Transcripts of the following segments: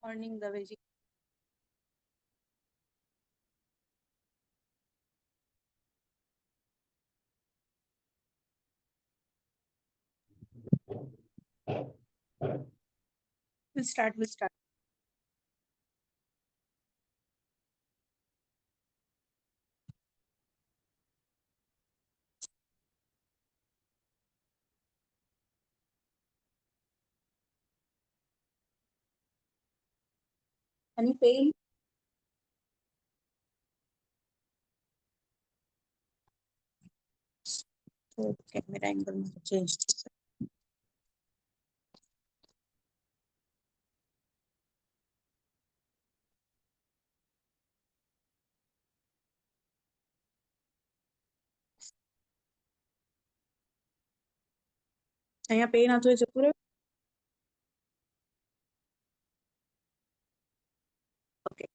Morning, Daveji. We'll start. Any pain? So camera angle change. અહીંયા pen હતું એ જતું રહ્યું? ઓકે.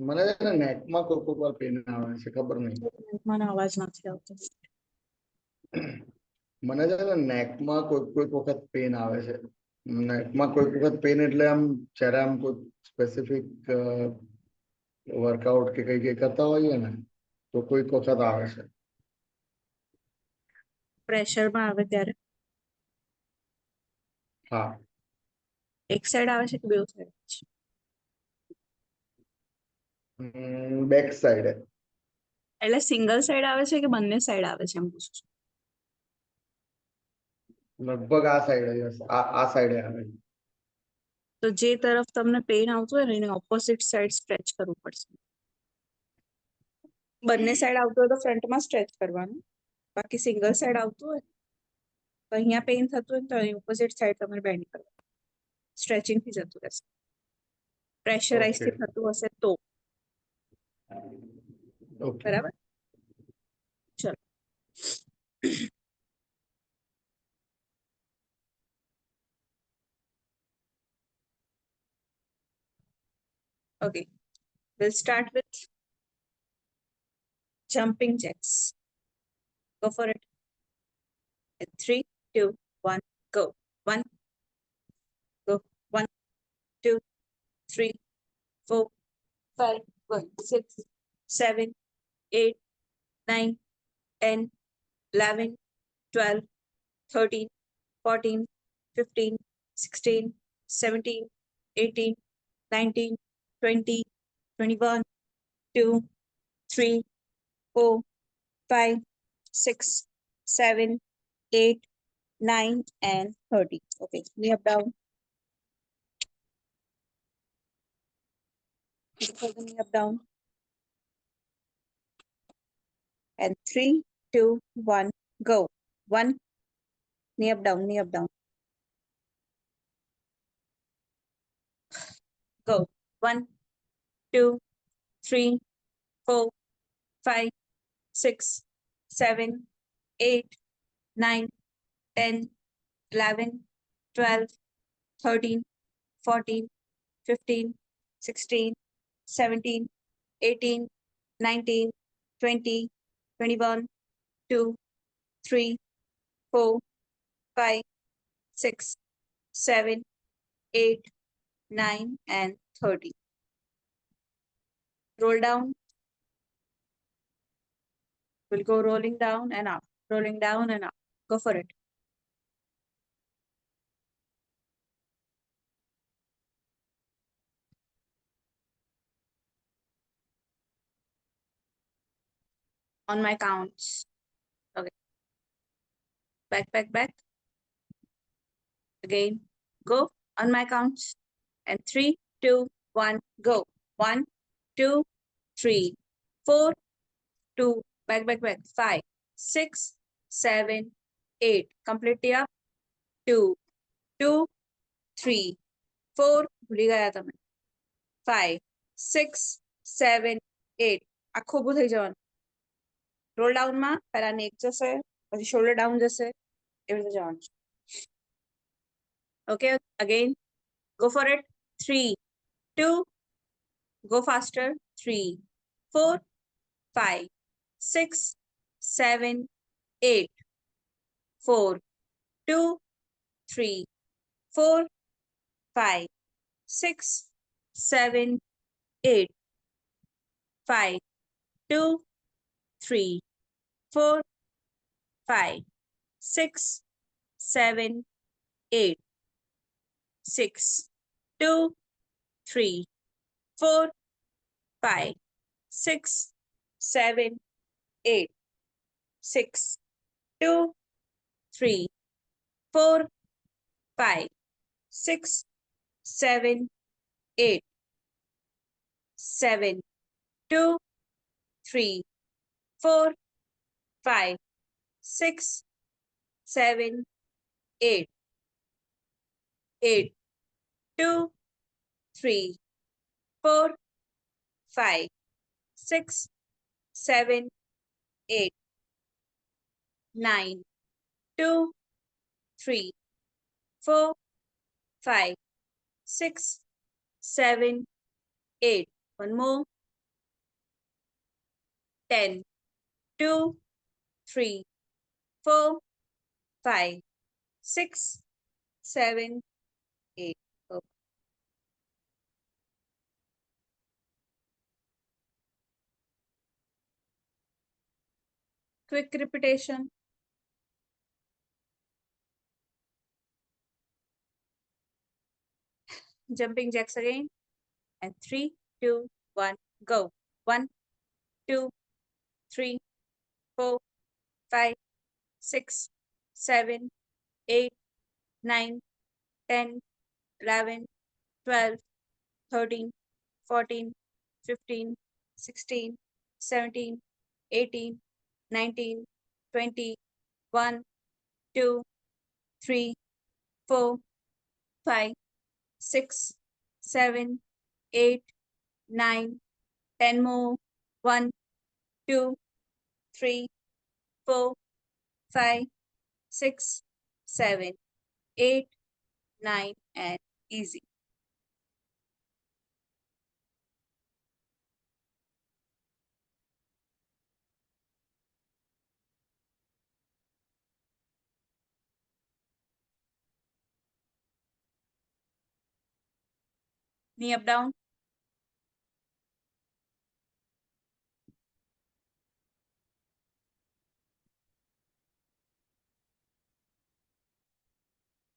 મને છે ને નેકમાં કોઈક વાર પેન આવે છે, ખબર નહીં. મને અવાજ નથી આવતો. મને છે ને નેકમાં કોઈક વખત પેન આવે છે. નેકમાં કોઈક વખત પેન એટલે આમ જ્યારે આમ કોઈ સ્પેસિફિક વર્કઆઉટ કે કઈ કરતા હોઈએ ને તો કોઈક વખત આવે છે. પ્રેશરમાં આવે ત્યારે હા, એક સાઈડ આવે છે કે બે સાઈડ? બેક સાઈડે. એટલે સિંગલ સાઈડ આવે છે કે બંને સાઈડ આવે છે એમ પૂછું છું. લગભગ આ સાઈડે હશે. આ સાઈડે આવે છે. તો જે તરફ તમને પેન આવતું હોય ને એની ઓપોઝિટ સાઈડ સ્ટ્રેચ કરવું પડશે. બંને સાઈડ આવતું હોય તો ફ્રન્ટમાં સ્ટ્રેચ કરવાનું. બાકી સિંગલ સાઈડ આવતું હોય તો અહીંયા પેન થતું હોય તો અહીં ઓપોઝિટ સાઈડ તમારે બેન્ડ કરવાનું. સ્ટ્રેચિંગ થી જતું રહેશે. પ્રેશરાઇઝ થી થતું હશે તો ઓકે. બરાબર. ચલો. Okay, we'll start with jumping jacks. Go for it. In 3, 2, 1, go. 1, go. 1, 2, 3, 4, 5, 1, 6, 7, 8, 9, 10, 11, 12, 13, 14, 15, 16, 17, 18, 19, 20, 21, 2, 3, 4, 5, 6, 7, 8, 9, and 30. Okay, knee up down. Knee up down. And 3, 2, 1, go. 1, knee up down, knee up down. Go. 1, 2, 3, 4, 5, 6, 7, 8, 9, 10, 11, 12, 13, 14, 15, 16, 17, 18, 19, 20, 21, 2, 3, 4, 5, 6, 7, 8, 9, and 30. Roll down. We'll go rolling down and up, rolling down and up. Go for it. On my counts. Okay. Back, back, back. Again. Go on my counts. And 3, 2, 1, go. 1, 2, 3, 4, 2, back, back, back. 5, 6, 7, 8. Completely up. 2, 2, 3, 4. ભૂલી ગયા તમે. 5, 6, 7, 8. આખું ઊભું થઈ જવાનું. Role ડાઉનમાં પહેલા નેક જશે, પછી શોલ્ડર ડાઉન જશે, એવી રીતે જવાનું છે. Okay, again, go for it. 3, 2, go faster. 3, 4, 5, 6, 7, 8, 4, 2, 3, 4, 5, 6, 7, 8, 5, 2, 3, 4, 5, 6, 7, 8, 6, 2, 3, 4, 5, 6, 7, 8, 6, 2, 3, 4, 5, 6, 7, 8, 7, 2, 3, 4, 5, 6, 7, 8, 8, 2, 3, 4, 5, 6, 7, 8, 9, 2, 3, 4, 5, 6, 7, 8. One more. 10, 2, 3, 4, 5, 6, 7, 8. Okay. Quick repetition. Jumping jacks again. And 3, 2, 1, go. 1, 2, 3, 4, 5, 6, 7, 8, 9, 10, 11, 12, 13, 14, 15, 16, 17, 18, 19, 20, 1, 2, 3, 4, 5, 6, 7, 8, 9, 10 more. 1, 2, 3, 4, 5, 6, 7, 8, 9, and easy. Knee up, down.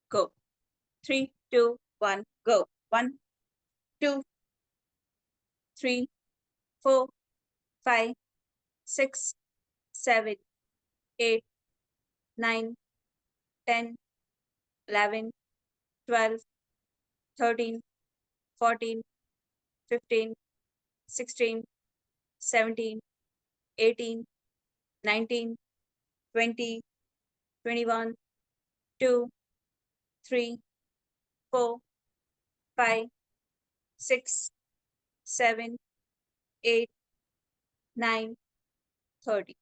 Go. 3, 2, 1, go. 1, 2, 3, 4, 5, 6, 7, 8, 9, 10, 11, 12, 13, 14, 15, 16, 17, 18, 19, 20, 21, 2, 3, 4, 5, 6, 7, 8, 9, 30.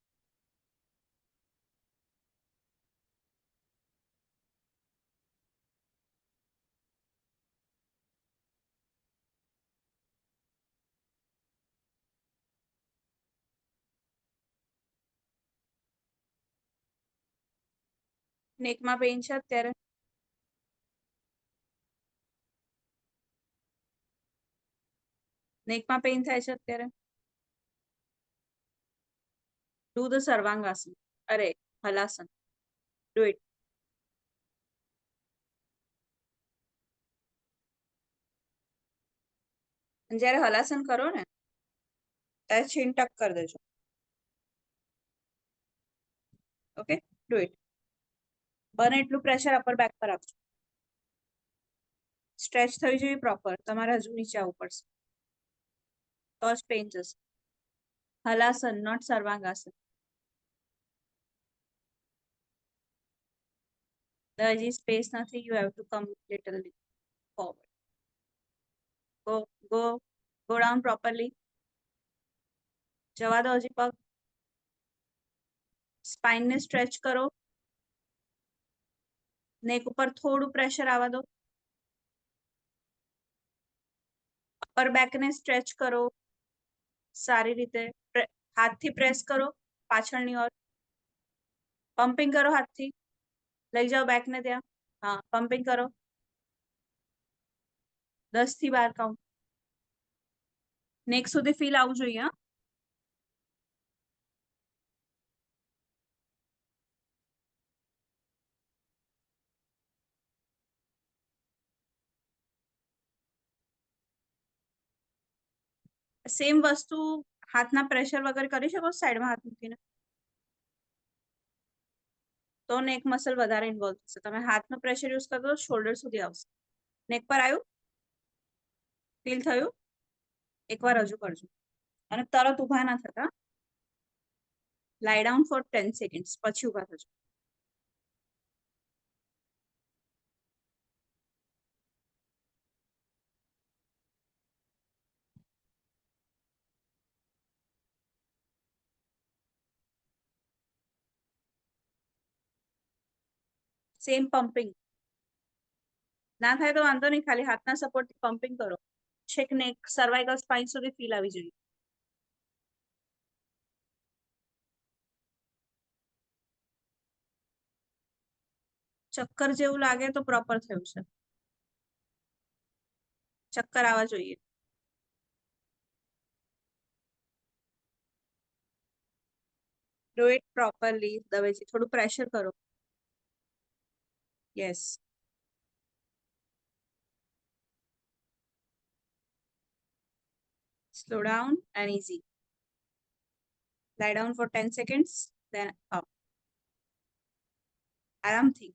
નેકમાં pain છે અત્યારે? નેકમાં પેઇન થાય છે અત્યારે? Do the સર્વાંગાસન. અરે હલાસન. Do it. જ્યારે હલાસન કરો ને ત્યારે છીન ટક કરી દેજો. Okay, do it. બને એટલું પ્રેશર અપર બેક પર આપજો. સ્ટ્રેચ થવી જોઈએ પ્રોપર. તમારે હજુ નીચે આવવું પડશે તો જ પેઇન જશે. હલાસન, નોટ સર્વાંગાસન. હજી સ્પેસ નથી. You have to come little forward. Go go go down properly. જવા દો હજી પગ. સ્પાઇનને સ્ટ્રેચ કરો. નેક ઉપર થોડું પ્રેશર આવવા દો. અપર બેકને સ્ટ્રેચ કરો સારી રીતે. હાથથી પ્રેસ કરો. પાછળની ઓર પમ્પિંગ કરો હાથથી, લઈ જાઓ બેક ને ત્યાં. હા, પમ્પિંગ કરો. 10 થી 12 કાઉન્ટ. નેક સુધી ફીલ આવવું જોઈએ. હા, સેમ વસ્તુ હાથના પ્રેશર વગર કરી શકો સાઈડમાં હાથ મૂકીને? તો નેક મસલ વધારે ઇન્વોલ્વ થશે. તમે હાથનો પ્રેશર યુઝ કરો તો શોલ્ડર સુધી આવશે. નેક પર આવ્યું? ફીલ થયું? એકવાર હજુ કરજો અને તરત ઊભા ના થતા. લાઈ ડાઉન ફોર 10 સેકન્ડ્સ, પછી ઊભા થજો. Same pumping. ના થાય તો વાંધો નહીં, ખાલી હાથના સપોર્ટથી પમ્પિંગ કરો. છેક નેક સર્વાઇકલ સ્પાઇન સુધી ફીલ આવી જોઈએ. ચક્કર જેવું લાગે તો પ્રોપર થયું છે. ચક્કર આવવા જોઈએ. Do it properly. દવેજી થોડું પ્રેશર કરો. Yes. Slow down and easy. Lie down for 10 seconds, then up. આરામથી.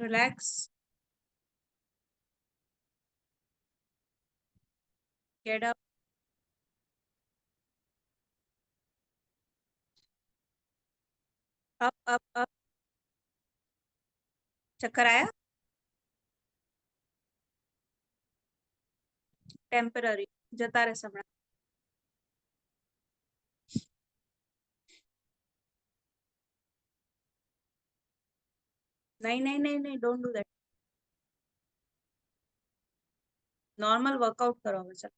Relax. Get up. Up, up, up. ચક્કર આયા? ટેમ્પરરી. જતા રહેશે હમણાં. નહીં નહીં નહીં નહીં, don't do that. Normal workout કરો હવે. ચાલો,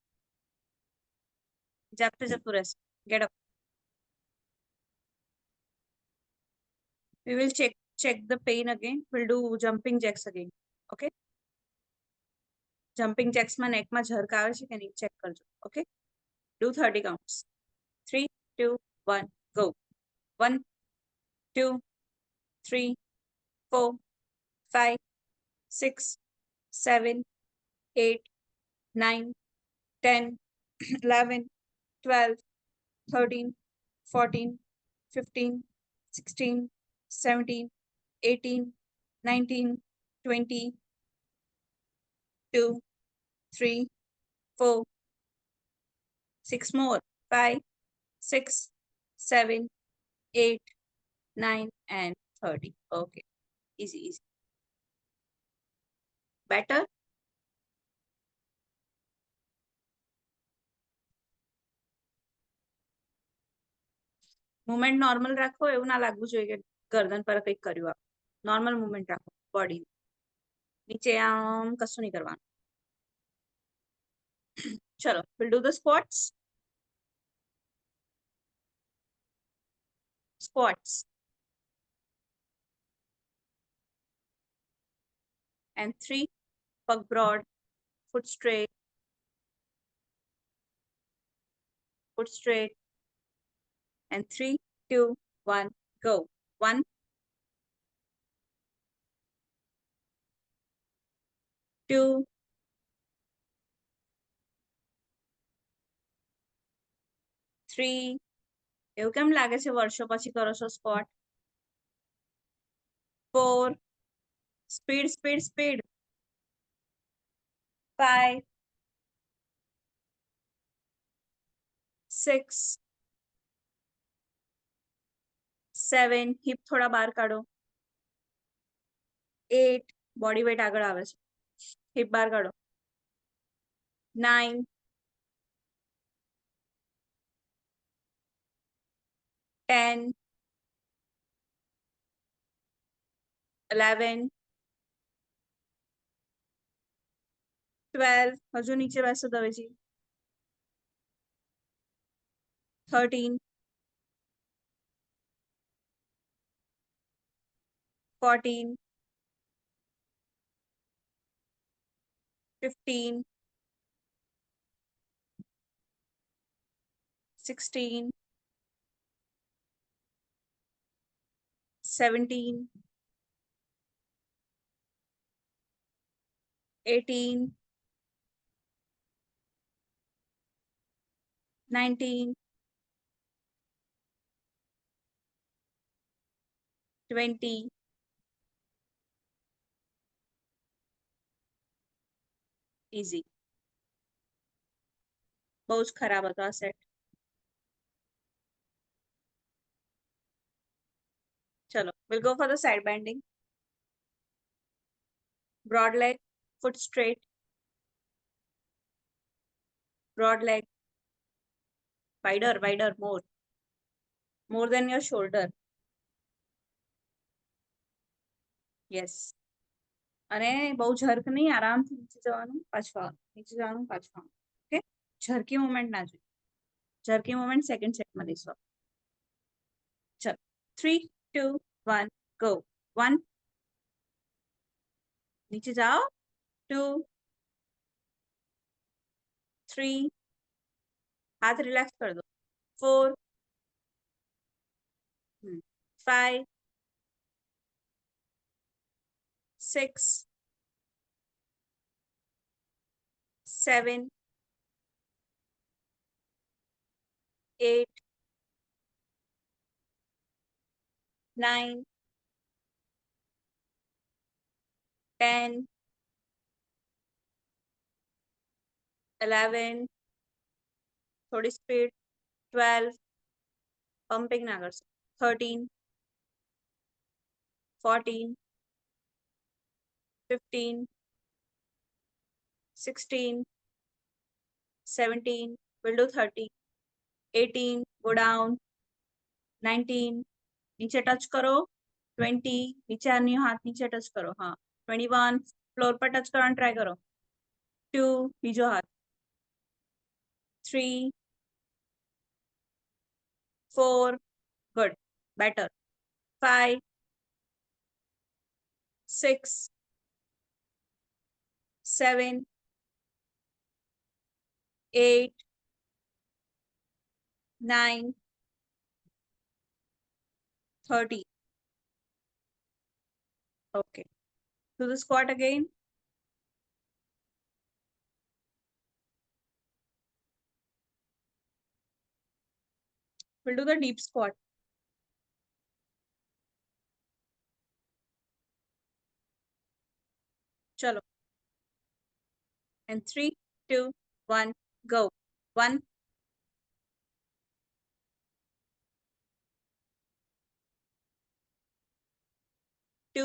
જાતે જતું રહેશે. Get up. We will check the pain again. We'll do jumping jacks again. Okay? Jumping jacks માં નેકમાં ઝરક આવે છે કે નહીં ચેક કરજો. Okay? Do 30 counts. 3, 2, 1, go. 1, 2, 3, 4, 5, 6, 7, 8, 9, 10, 11, 12, 13, 14, 15, 16, 17, 18, 19, 20, 2, 3, 4, 6 more, 5, 6, 7, 8, 9, and 30. Okay, easy, easy. Better? Movement normal રાખો, એવું ના લાગવું જોઈએ કે ગરદન પર કંઈક કર્યું. આપ નોર્મલ મુવમેન્ટ રાખો બોડી. નીચે આમ કશું નહીં કરવાનું. ચલો, we'll do the squats. Squats. And 3, pug broad, foot straight, foot straight. And 3, 2, 1, go. 1, 2, 3. એવું કેમ લાગે છે વર્ષો પછી કરો છો squat? 4, speed speed speed. 5, 6 7 hip થોડા બહાર કાઢો 8 બોડી વેટ આગળ આવે છે હિપ બહાર કાઢો 9 10 11 12 હજુ નીચે બેસો દવેજી 13 14 15 16 17 18 19 20 ઇઝી બહુ જ ખરાબ હતો આ સેટ ચલો we'll go for the side bending broad leg foot straight broad leg wider more than your shoulder yes અને બહુ ઝર્ક નહીં આરામથી નીચે જવાનું પાછું નીચે જવાનું પાછું ઓકે ઝરકી મુવમેન્ટ ના જોઈએ ઝરકી મુવમેન્ટ સેકન્ડ સેટમાં લઈશું ચલો 3 2 1 ગો 1 નીચે જાઓ 2 3 हाथ रिलैक्स कर दो 4 5 6 7 8 9 10 11 थोड़ी स्पीड 12 पंपिंग ना कर 13 14 15 16 17 we'll do 30 18 go down 19 नीचे टच करो 20 नीचे अन्य हाथ नीचे टच करो हाँ 21 फ्लोर पर टच करना ट्राई करो 2 बीजो हाथ 3 4 good better 5 6 7 8 9 30 okay do the squat again we'll do the deep squat chalo and 3 2 1 go 1 2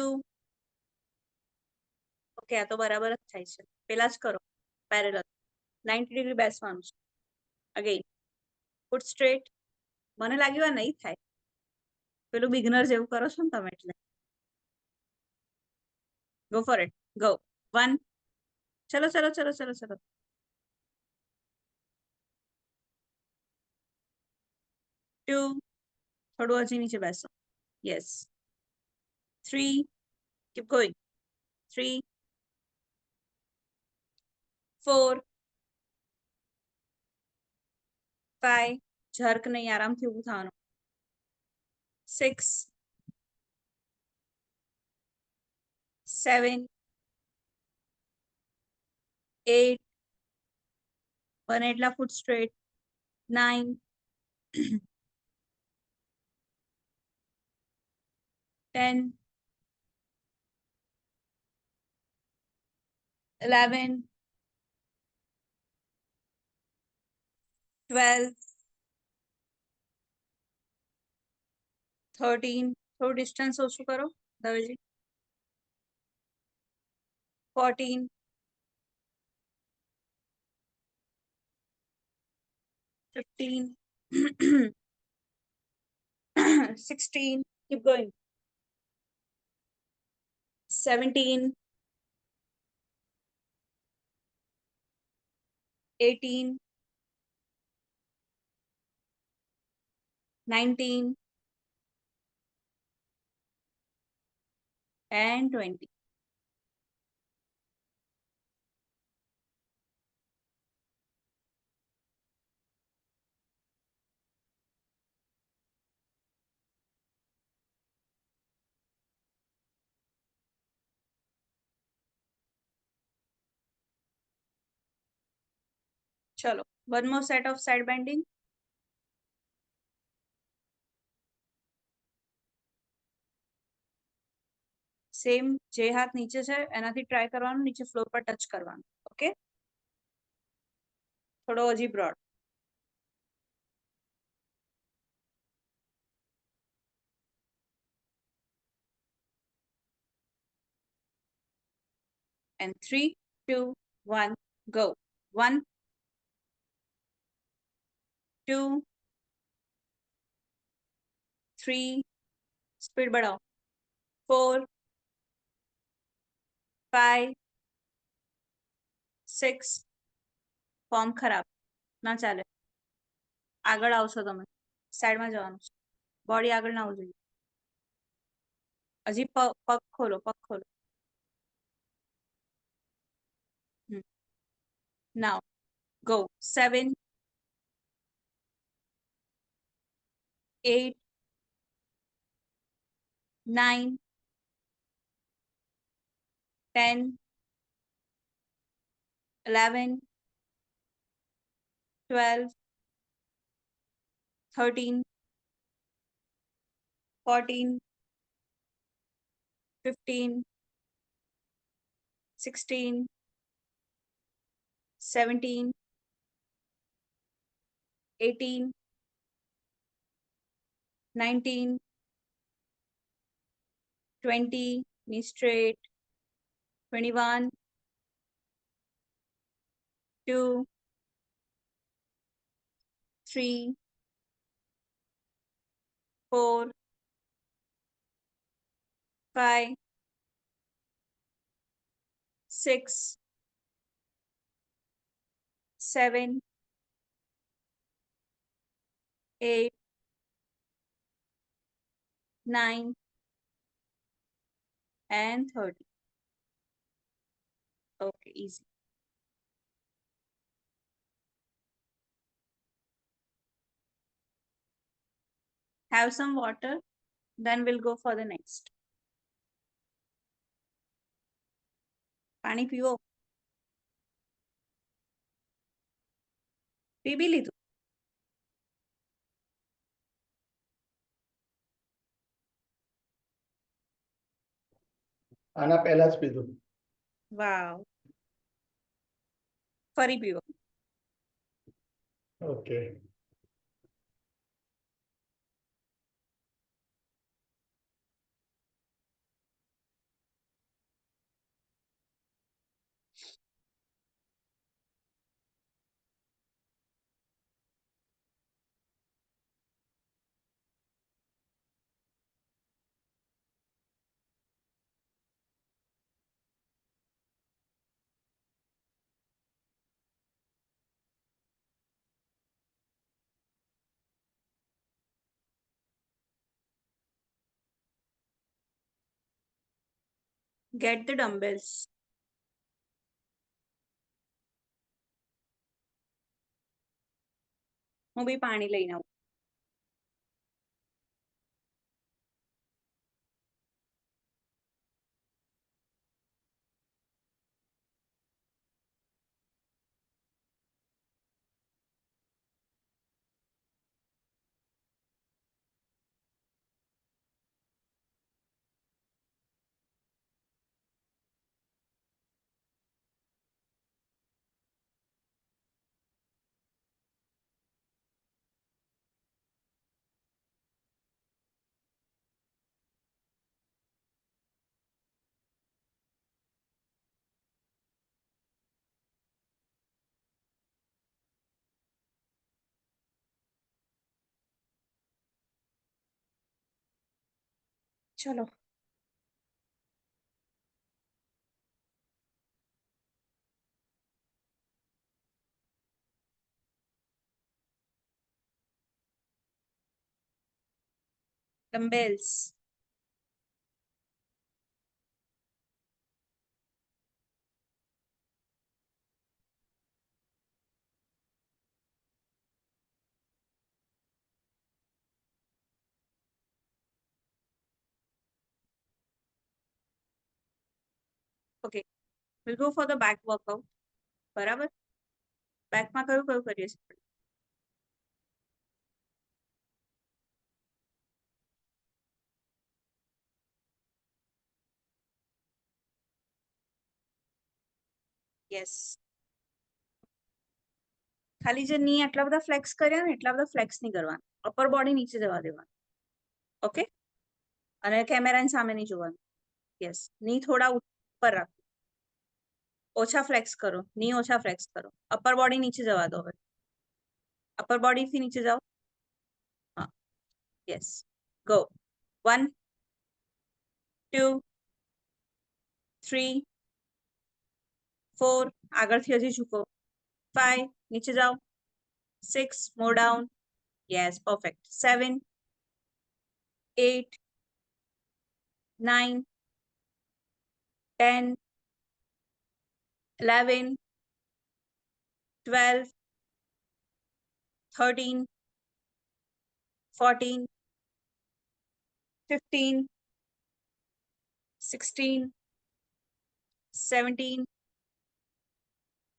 okay આ તો બરાબર જ થાય છે પેલા જ કરો પેરેલલ 90 ડિગ્રી બેસવાનું છે અગેન ફૂટ સ્ટ્રેટ મને લાગ્યું આ નહીં થાય પેલું બિગનર જેવું કરો છો ને તમે એટલે ગો ફોર ઇટ ગો 1 ચલો ચલો ચલો ચલો ચલો 2 થોડું હજી નીચે બેસો યસ 3 keep going 3 4 5 ઝર્ક નહીં આરામથી ઊભું થવાનું 6 7 8 બને એટલા ફૂટ સ્ટ્રેટ 9 10 11 12 13, થોડું ડિસ્ટન્સ ઓછું કરો દવેજી. 14, 15, 16, keep going. 17, 18, 19, and 20. Chalo, one more set of side bending. Same જે હાથ નીચે છે એનાથી ટ્રાય કરવાનું, નીચે ફ્લોર પર ટચ કરવાનું. ઓકે, થોડો હજી બ્રોડ. And 3, 2, 1, go. 1, 2, 3, સ્પીડ बढ़ाओ. 4, 5, 6, ફોર્મ ખરાબ, ના ચાલે. આગળ આવશો તમે, સાઈડમાં જવાનું છે, બોડી આગળ ના આવવું જોઈએ. હજી પગ ખોલો, પગ ખોલો. Now go. 7, 8, 9, 10, 11, 12, 13, 14, 15, 16, 17, 18, 19, 20, knee straight, 21, 2, 3, 4, 5, 6, 7, 8, 9, and 30. Okay, easy. Have some water, then we'll go for the next. પાણી પીવો. પી લીધું. આના પહેલા જ પીધું. વાવ, ફરી પીવો. ઓકે. Get the dumbbells. હું બી પાણી લઈને આવું. चलो dumbbells okay we'll go for the back workout બરાબર બેક માં કયું કયું કરીએ છીએ યસ ખાલી જે ની આટલા બધા ફ્લેક્સ કર્યા ને એટલા બધા ફ્લેક્સ નહીં કરવાના અપર બોડી નીચે જવા દેવાનું ઓકે અને કેમેરાની સામે નહીં જોવાનું યસ ની થોડા ઉપર રાખો ઓછા ફ્લેક્સ કરો ની ઓછા ફ્લેક્સ કરો અપર બોડી નીચે જવા દો હવે અપર બોડી થી નીચે જાઓ હા યસ ગો 1 2 3 4 આગળથી હજી ઝૂકો 5 નીચે જાઓ 6 more down yes perfect 7 8 9 10 11 12 13 14 15 16 17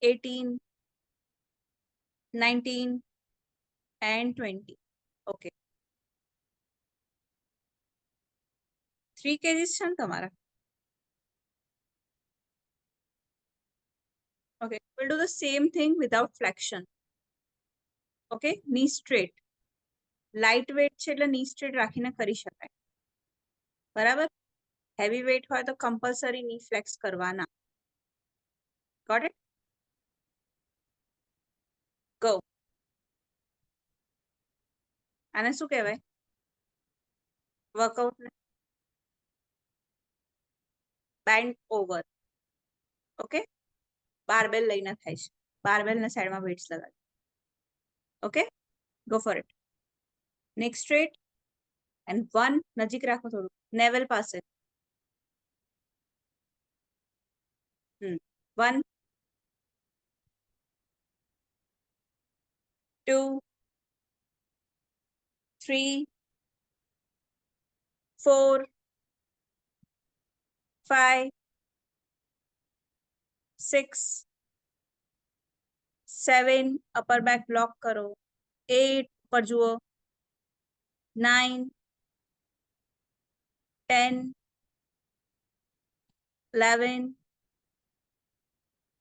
18 19 and 20 okay 3 kgs છે ને તમારા okay we'll do the same thing without flexion okay knee straight light wet છે એટલે ની સ્ટ્રેટ રાખીને કરી શકાય બરાબર હેવી વેટ હોય તો કમ્પલસરી ની ફ્લેક્સ કરવાના ગોટ ઇટ ગો આને શું કહેવાય વર્કઆઉટ ને બેન્ડ ઓવર ઓકે બારબેલ લઈને થાય છે બારબેલ ના સાઈડમાં વેટ્સ લગાડી ઓકે ગો ફોર ઇટ નેક સ્ટ્રેટ એન્ડ 1 નજીક રાખો થોડું નેવલ પાસે 1 2 3 4 5 6 7 અપર બેક બ્લોક કરો 8 પર જુઓ 9 10 11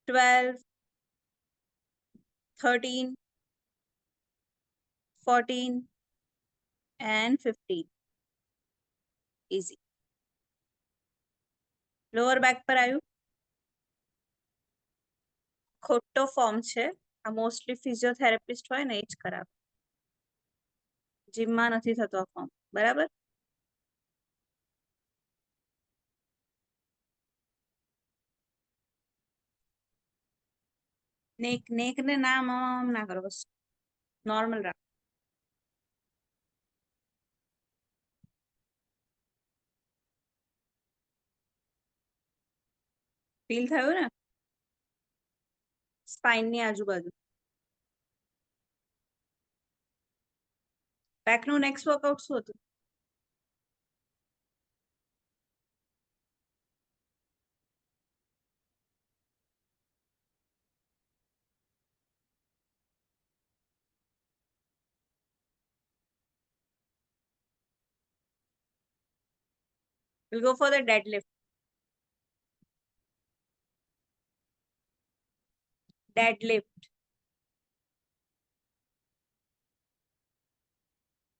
12 13 14 and 15 easy લોઅર બેક પર આવ્યું ખોટો ફોર્મ છે આ મોસ્ટલી ફિઝિયોથેરાપિસ્ટ હોય ને એ જ કરાવે જીમમાં નથી થતો આ ફોર્મ બરાબર નેક નેક ને નામ ના કરો બસ નોર્મલ રાખો ફીલ થયું ને સ્પાઇન ની આજુબાજુ બેક નું નેક્સ્ટ વર્કઆઉટ શું હતું we'll go for the deadlift deadlift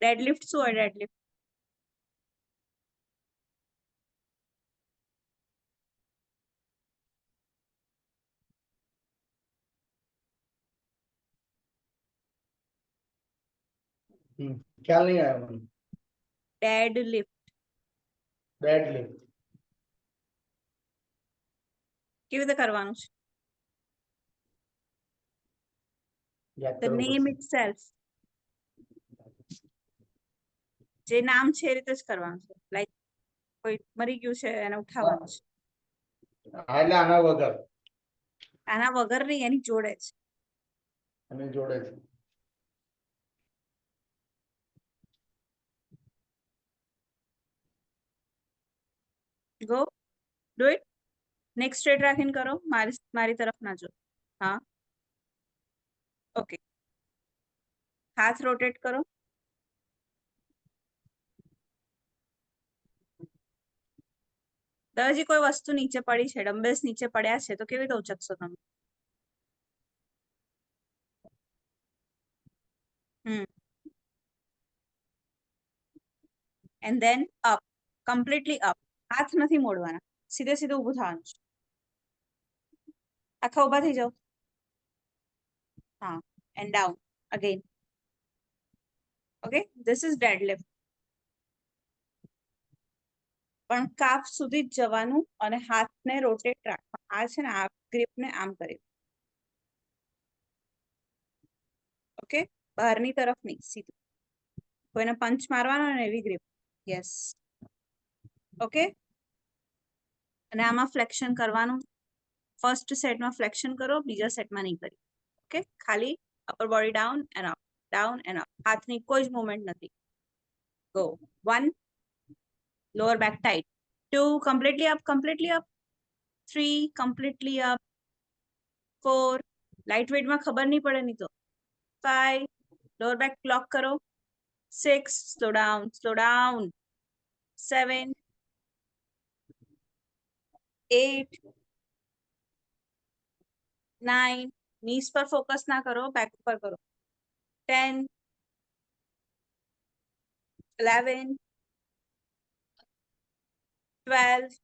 deadlift શું હોય deadlift ખ્યાલ નહીં આવ્યો મને deadlift Deadlift. કેવી રીતે કરવાનું છે? યાદ The કરવું name પડશે. itself. જે નામ છે એ રીતે જ કરવાનું છે. લાઈક કોઈ મરી ગયું છે એને ઉઠાવવાનું છે. હા, એટલે આના વગર આના વગર નહીં, એની જોડે જ. અને જોડે છે. Go do it. નેક સ્ટ્રેટ રાખીને કરો. મારી તરફ ના જો. હા, ઓકે. હાથ રોટેટ કરો. દરજી કોઈ વસ્તુ નીચે પડી છે, ડમ્બેલ્સ નીચે પડ્યા છે, તો કેવી રીતે ઉચકશો તમે? And then up, completely up. હાથ નથી મોડવાના, સીધે સીધું ઊભું થવાનું છે. આખા ઊભા થઈ જાઓ. હા, and down again. Okay, this is deadlift. પણ કાફ સુધી જ જવાનું અને હાથને રોટેટ રાખવા. આ છે ને, આ ગ્રીપને આમ કરી. ઓકે, બહારની તરફ નહીં, સીધું. કોઈને પંચ મારવાનો ને એવી ગ્રીપ. Yes, okay. અને આમાં ફ્લેક્શન કરવાનું. ફર્સ્ટ સેટમાં ફ્લેક્શન કરો, બીજા સેટમાં નહીં કરી. ઓકે, ખાલી upper body down end up, down end up. હાથની કોઈ જ મુવમેન્ટ નથી. Go 1, lower back tight. 2, completely up, completely up. 3, completely up. 4, light વેટમાં ખબર નહીં પડે નહીં તો. 5, lower back lock કરો. 6, slow down, slow down. 7, 8, 9, knees પર ફોકસ ના કરો, બેક પર કરો. 10, 11, 12,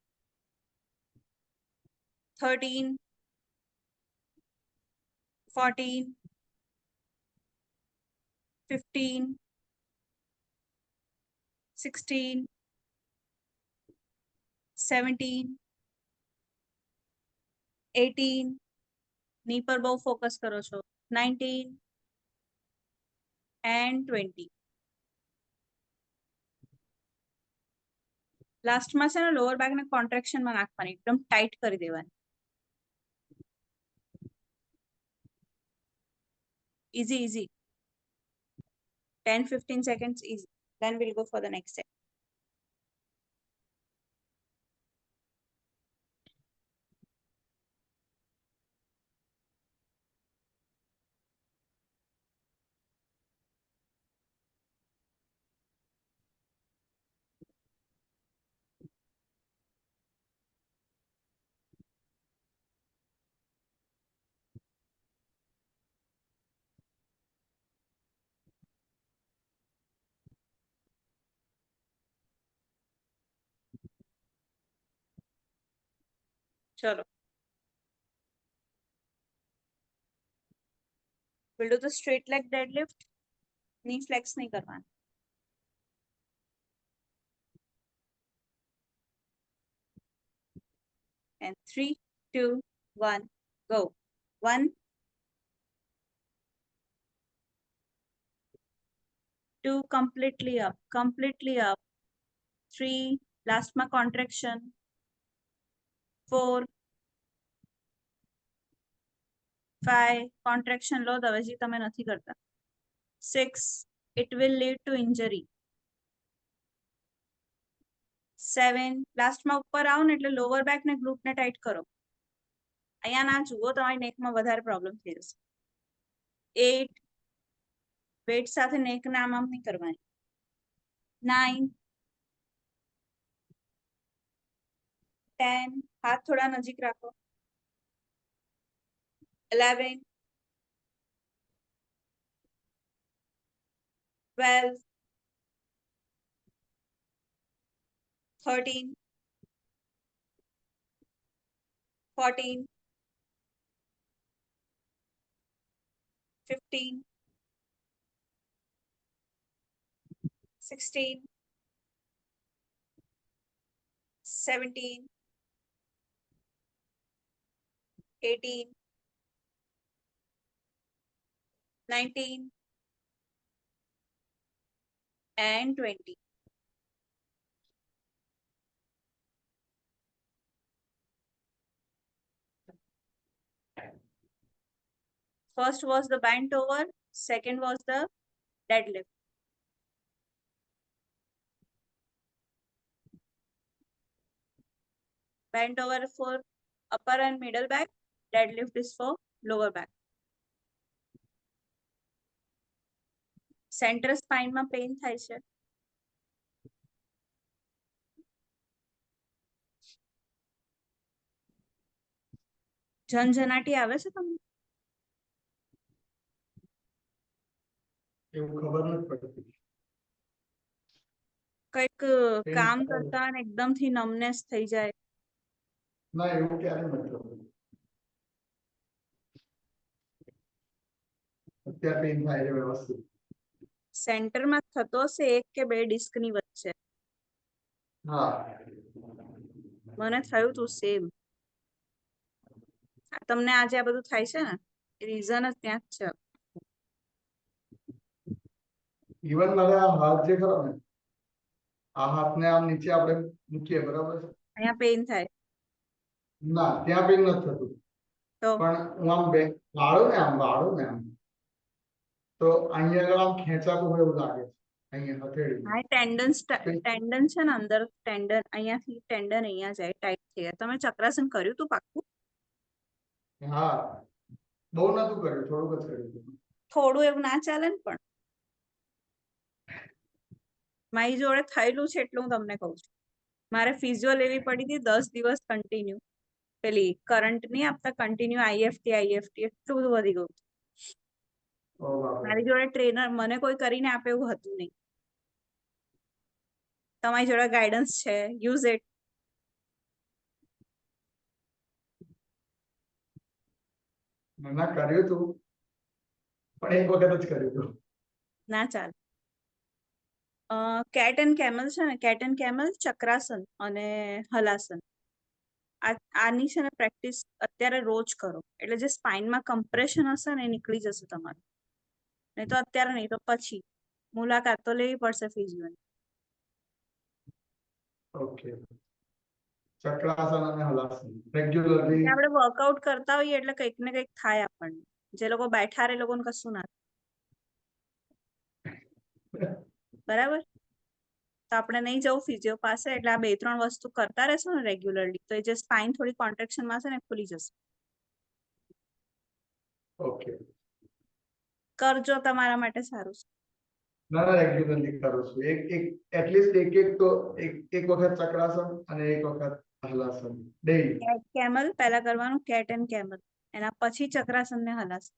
13, 14, 15, 16, 17, 18, ની પર બહુ ફોકસ કરો છો. 19 and 20. લાસ્ટમાં છે ને લોઅર બેક ને કોન્ટ્રેક્શનમાં નાખવાની, એકદમ ટાઈટ કરી દેવાની. Easy, easy. 10-15 seconds easy. Then we'll go for the next set. ચલો. We'll do the straight leg deadlift. Knee flex નહીં કરવાનું. And 3, 2, 1, go. 1, 2, completely up, completely up. 3, last માં contraction. 4, 5, contraction લો, દવેજી તમે નથી કરતા. 6, it will lead to injury. 7, લાસ્ટમાં ઉપર આવો ને એટલે લોઅર બેક ને ગ્લુટ ને ટાઈટ કરો. અહીંયા ના જુઓ, તમારી નેકમાં વધારે પ્રોબ્લેમ થઈ જશે. 8, વેટ સાથે નેક ને આમ નહીં કરવાની. 9, 10, હાથ થોડા નજીક રાખો. 11, 12, 13, 14, 15, 16, 17, 18, 19, and 20. First was the bent over, second was the deadlift. Bent over for upper and middle back, deadlift is for lower back. Center spine માં પેઇન થાય છે? ઝનઝનાટી આવે છે તમને? એવું ખબર નથી પડતી. કઈક પેઇન કામ થાય. કરતા અને એકદમથી નમનેસ થઈ જાય? ના એવું ક્યારે નથી થતું. અત્યારે પેઇન થાય છે વ્યવસ્થિત. સેન્ટરમાં થતો હશે એક કે બે ડિસ્કની વચ્ચે. હા મને થયું તું સેમ. તમને આજે આ બધું થાય છે ને રીઝન જ ત્યાં જ છે. ઇવન મારે આ હાથ જે ખરો ને આ હાથને આમ નીચે આપણે મૂકીએ બરાબર છે. અહીંયા પેઇન થાય ના ત્યાં પેઇન નથી થતું. તો પણ હું આમ વાળું ને આમ તો અહીંયા આગળ આમ ખેંચાતું હોય એવું લાગે છે. અહીંયા હથેળી. હા ટેન્ડન છે ને અંદર ટેન્ડન અહીંયાથી ટેન્ડન અહીંયા જાય ટાઈટ થઈ જાય. તમે ચક્રાસન કર્યું તું પાક્કું? હા બહુ નતું કર્યું, થોડુંક જ કર્યું હતું. થોડું એવું ના ચાલે ને પણ મારી જોડે થયેલું છે એટલું હું તમને કહું છું. મારે ફિઝિયો લેવી પડી હતી 10 દિવસ કન્ટિન્યુ. પેલી કરંટ નહીં આપતા કન્ટિન્યુ આઈએફટી એટલું બધું વધી ગયું. ઓ બાપરે. મારી જોડે ટ્રેનર મને કોઈ કરીને આપે એવું હતું નહીં. તમારી જોડે ગાઈડન્સ છે, યુઝ ઇટ. ના કર્યું હતું પણ એક વખત જ કર્યું હતું. ના ચાલે. કેટ એન્ડ કેમલ છે ને, કેટ એન્ડ કેમલ, ચક્રાસન અને હલાસન, આની છે ને પ્રેક્ટિસ અત્યારે રોજ કરો એટલે જે સ્પાઇનમાં કમ્પ્રેશન હશે ને એ નીકળી જશે તમારું. નહીં તો અત્યારે નહીં તો પછી મુલાકાત તો લેવી પડશે ફિઝિયોની. ઓકે ચક્રાસન અને હલાસન રેગ્યુલરલી. આપણે વર્કઆઉટ કરતા હોઈએ એટલે કંઈક ને કંઈક થાય આપણને. જે લોકો બેઠા રહે એ લોકોને કશું ના થાય. બરાબર? તો આપણે નહીં જવું ફિઝિયો પાસે એટલે આ 2-3 વસ્તુ કરતા રહેશું ને રેગ્યુલરલી તો એ જે સ્પાઇન થોડી કોન્ટ્રેક્શનમાં હશે ને ખુલી જશે. ઓકે કરજો, તમારા માટે સારું છે. ના રેગ્યુલરલી કરું છું. એક એટલીસ્ટ એક તો એક વખત ચક્રાસન અને એક વખત હલાસન ડેઈલી. કેટ કેમલ પહેલા કરવાનું, કેટ એન્ડ કેમલ, એના પછી ચક્રાસન ને હલાસન.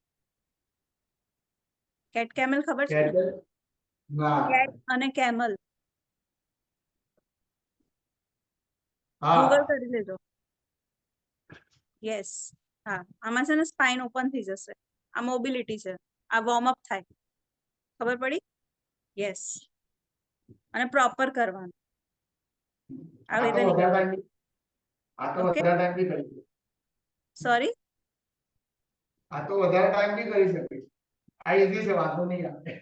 કેટ કેમલ ખબર છે ને? ના કેટ અને કેમલ હા ગૂગલ કરી લેજો. યસ હા, આમાં છે ને સ્પાઇન ઓપન થઈ જશે. આ મોબિલિટી છે, આ વોર્મઅપ થાય. ખબર પડી? યસ. અને પ્રોપર કરવાનું. આવી રીતે નીકળવાનું. ઓકે વધારે ટાઈમ બી કરી સોરી આ તો વધારે ટાઈમ બી કરી શકીશ. આ ઈઝી છે, વાંધો નહીં આવે.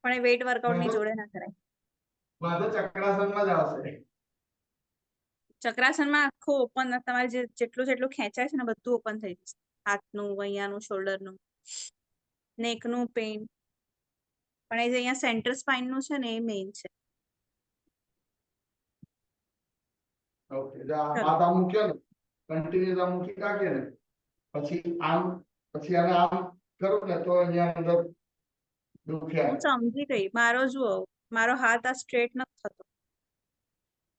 પણ એ વેઇટ વર્કઆઉટ ની જોડે ના કરાય. વાંધો ચક્રાસનમાં જ આવશે. ચક્રાસનમાં આખું ઓપન, તમારે જેટલું ખેંચાય છે ને બધું ઓપન થઈ જશે. હાથનું, અહીંયાનું, શોલ્ડરનું, નેકનું પેઇન. પણ એ જે અહીંયા સેન્ટર સ્પાઇનનું છે ને એ મેઇન છે. ઓકે જો હાથ આમ મૂક્યો ને કન્ટિન્યુઅસ આમ મૂકી રાખીએ ને પછી આને આમ કરું ને તો અહીંયા અંદર દુખે. હું સમજી ગઈ. મારો જુઓ, મારો હાથ આ સ્ટ્રેટ નથી થતો.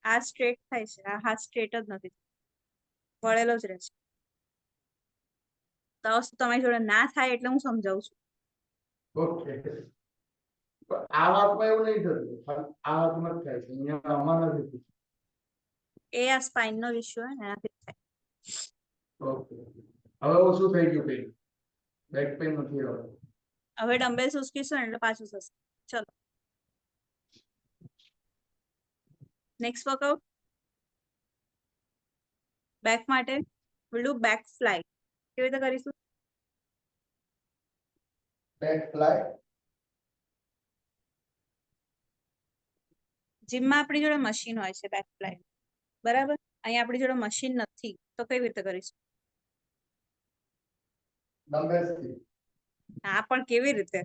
આ સ્ટ્રેટ થાય છે, આ હાથ સ્ટ્રેટ જ નથી, વળેલો જ રહે છે. તો તમારી જોડે ના થાય એટલે હું સમજાવું છું. ઓકે આ વાતમાં એવું નહીં થતું. આ વાતમાં જ થાય છે, અહીંયા આમાં નથી થતું. એ આ સ્પાઇન નો ઇશ્યુ હોય ને એનાથી થાય. ઓકે હવે ઓછું થઈ ગયું પેઇન, બેક પેઇન નથી હવે. હવે ડમ્બેલ્સ ઉચકીશું ને એટલે પાછું થશે. ચલો નેક્સ્ટ વર્કઆઉટ બેક માટે વિલ ડુ બેક ફ્લાય. કેવી રીતે કરીશું? Back fly. જીમમાં આપણી જોડે મશીન હોય છે બેક ફ્લાય, બરાબર? અહીંયા આપણી જોડે મશીન નથી, તો કેવી રીતે કરીશું? ડમ્બેલ્સ થી. હા, પણ કેવી રીતે?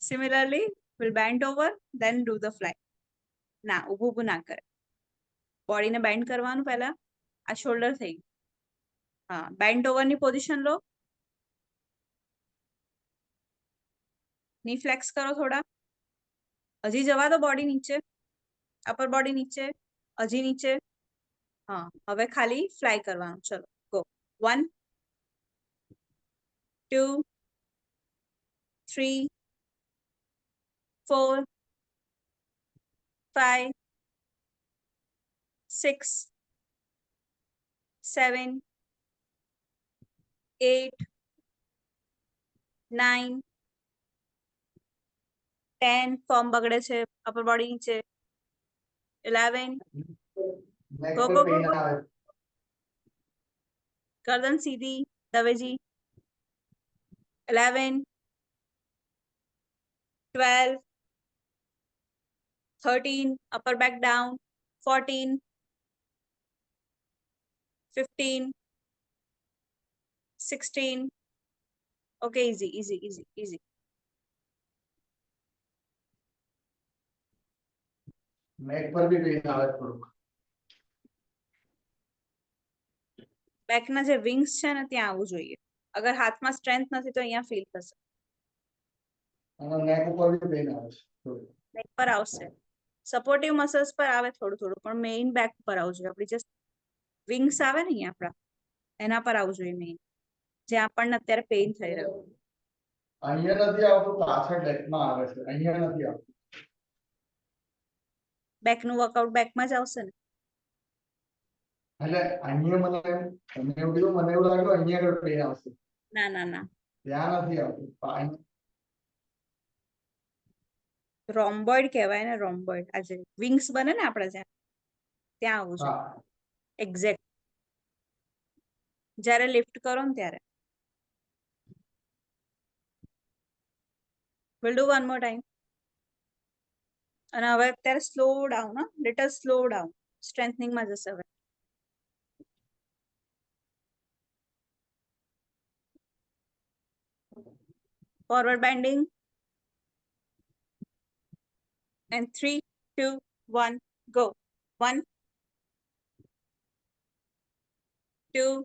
Similarly will bend over then do the fly. ના, ઊભું ઊભું ના કરે, બોડીને બેન્ડ કરવાનું પહેલા. આ શોલ્ડર થઈ ગયું. હા, બેન્ડ ઓવરની પોઝિશન લો. ની ફ્લેક્સ કરો થોડા. હજી જવા દો બોડી નીચે, અપર બોડી નીચે, હજી નીચે. હા, હવે ખાલી ફ્લાય કરવાનું. ચલો ગો. 1 2 3 4 5 6 7 8 9 10. ફોર્મ બગડે છે, અપર બોડી નીચે. 11. નેક ગો પર ગો ગો પેઇન ગો. આવે. गर्दन सीधी, दवेजी. 11 12 13. upper back down. 14 15 16. okay, easy easy easy easy. નેક પર બી પેઇન આવે થોડુંક. બેકના જે વિંગ્સ છે ને ત્યાં આવવું જોઈએ. અગર હાથમાં સ્ટ્રેન્થ નથી તો અહીંયા ફીલ થશે. અને નેક ઉપર બી પેઇન આવે છે થોડુંક. નેક પર આવશે, સપોર્ટિવ મસલ્સ પર આવે થોડું થોડું, પણ મેઇન બેક પર આવવું જોઈએ. આપણી જે વિંગ્સ આવે ને અહીંયા આપણા, એના પર આવવું જોઈએ મેઇન, જે આપણને અત્યારે પેઇન થઈ રહ્યું. અહીંયા નથી આવતું, પાછળ બેકમાં આવે છે, અહીંયા નથી આવતું. બેકનું વર્કઆઉટ બેકમાં જ આવશે ને. એટલે અહીંયા મને એવું કીધું, મને એવું લાગ્યું અહીંયા આગળ પેઇન આવશે, ના ના ના, ત્યાં નથી આવતું. રોમ્બોઇડ કહેવાય ને, રોમ્બોઇડ. આજે વિંગ્સ બને ને આપણે જ્યાં, ત્યાં આવવું જોઈએ હા, એક્ઝેક્ટ. જ્યારે લિફ્ટ કરો ને ત્યારે. Will do one more time. અને હવે અત્યારે સ્લો ડાઉન, હા, લિટલ સ્લો ડાઉન. સ્ટ્રેન્થનિંગમાં જશે હવે. Forward bending. and 3 2 1 go. 1 2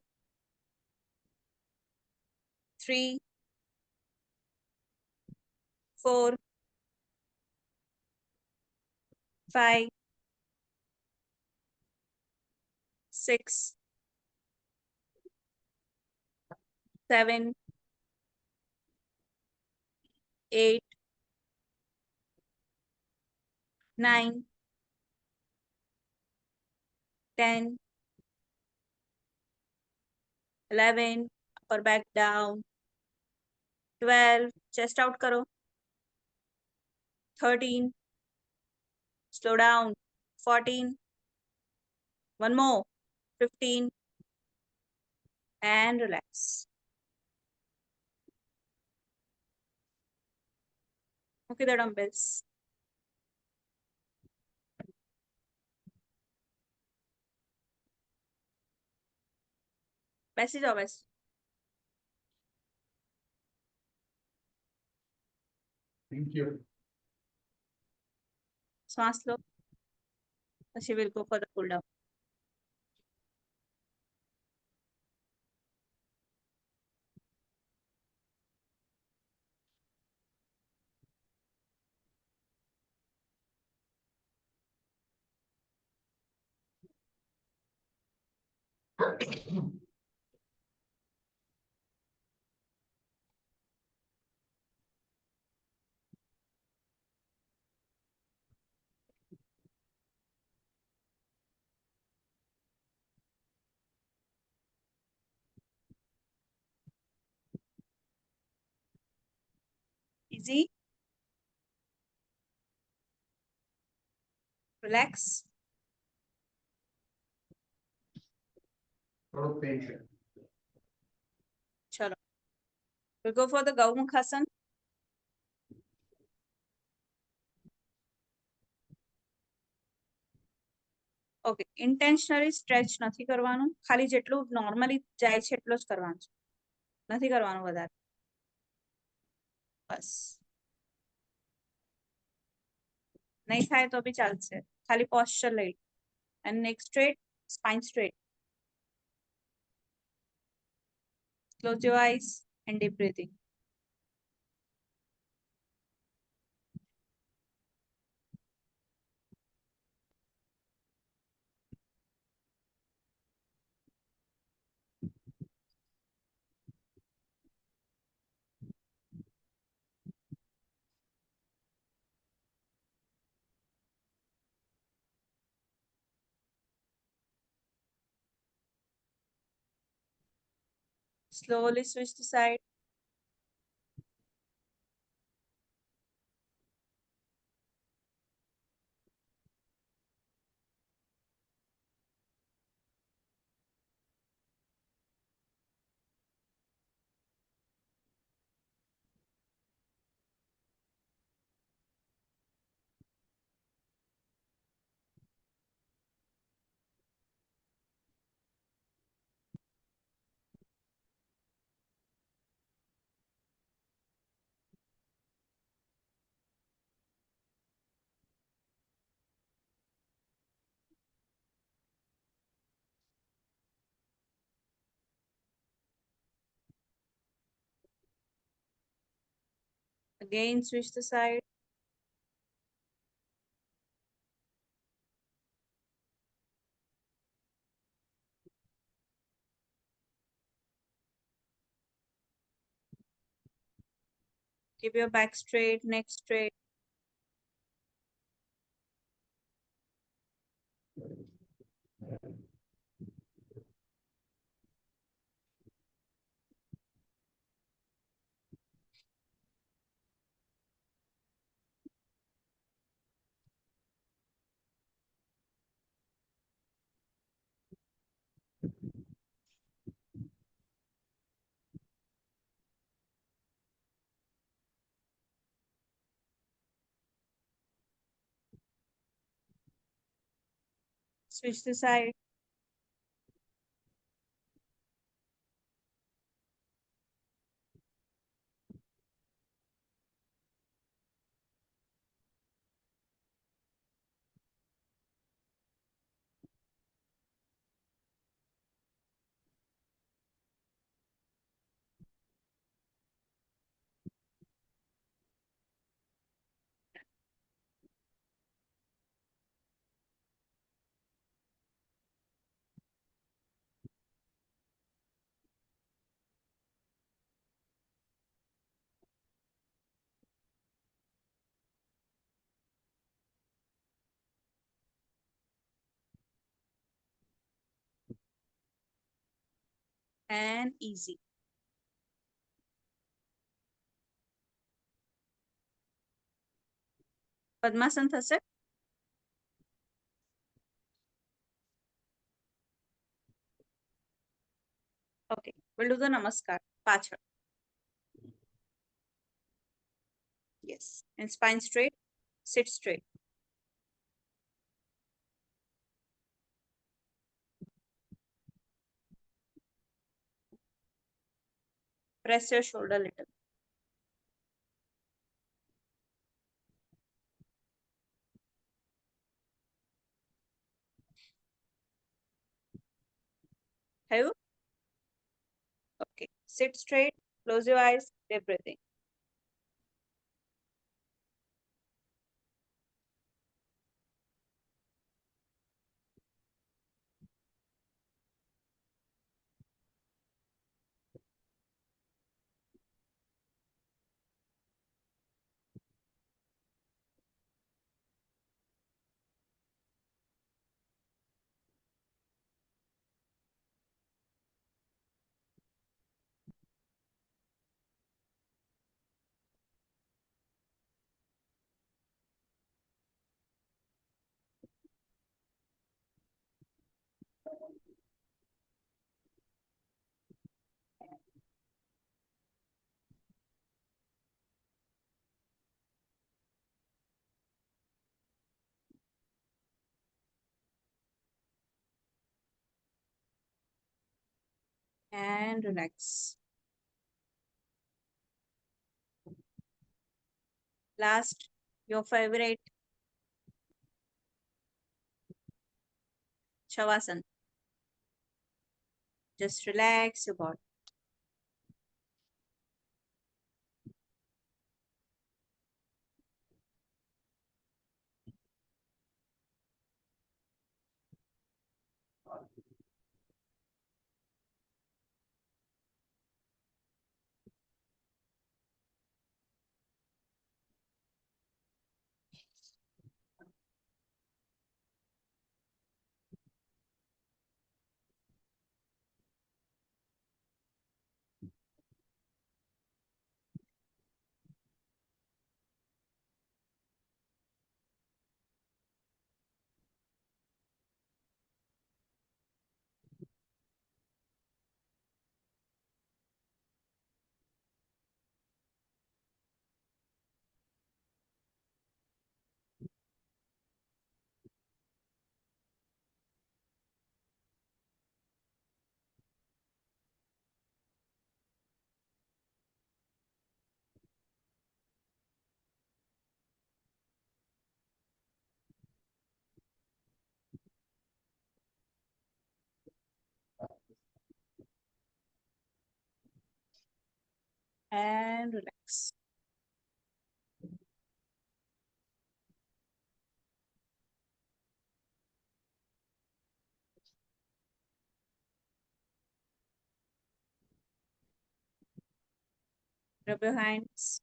3 4 5 6 7 8 9 10 11. upper back down. 12. chest out karo. 13. slow down. 14. one more. 15. and relax. Okay, the dumbbells. બેસી જાઓ, બેસ. Thank you. શ્વાસ લો, પછી we'll go for the cool down. easy. Relax. થોડું pain છે. Chalo. We'll go for the Gaumukhasan. Okay, intentionally stretch નથી કરવાનું, ખાલી જેટલું નોર્મલી જાય છે એટલું જ કરવાનું છે, નથી કરવાનું વધારે. બસ નહીં થાય તો બી ચાલશે, ખાલી પોસ્ચર લઈ. And neck straight, spine straight. Close your eyes and deep breathing. Slowly switch the side. Again, switch the side. Keep your back straight, neck straight. Switch the side. And easy. પદ્માસન થશે. Okay, we'll do the namaskar. Pachal. Yes. And spine straight, sit straight. Press your shoulder little. Have you? Okay. Sit straight, close your eyes, deep breathing. And relax. Last, your favorite Shavasana. Just relax your body. And relax. Rub your hands.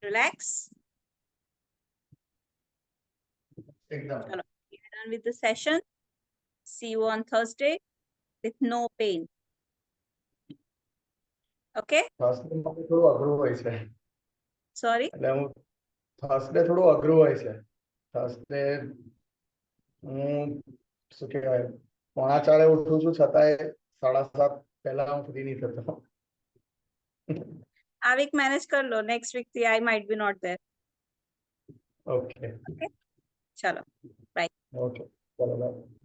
Relax. એકદમ Chalo, we are done with the session. See you on Thursday with no pain. Okay? Thursday માટે થોડું અઘરું હોય છે Sorry. એટલે હું Thursday થોડું અઘરું હોય છે થર્સડે હું શું કહેવાય 3:45 ઉઠું છું છતાંય 7:30 પહેલા હું ફ્રી નહીં થતો A week manage kar lo. Next week I might be not there. Okay Okay? Chalo. Bye. Okay ચલો બાય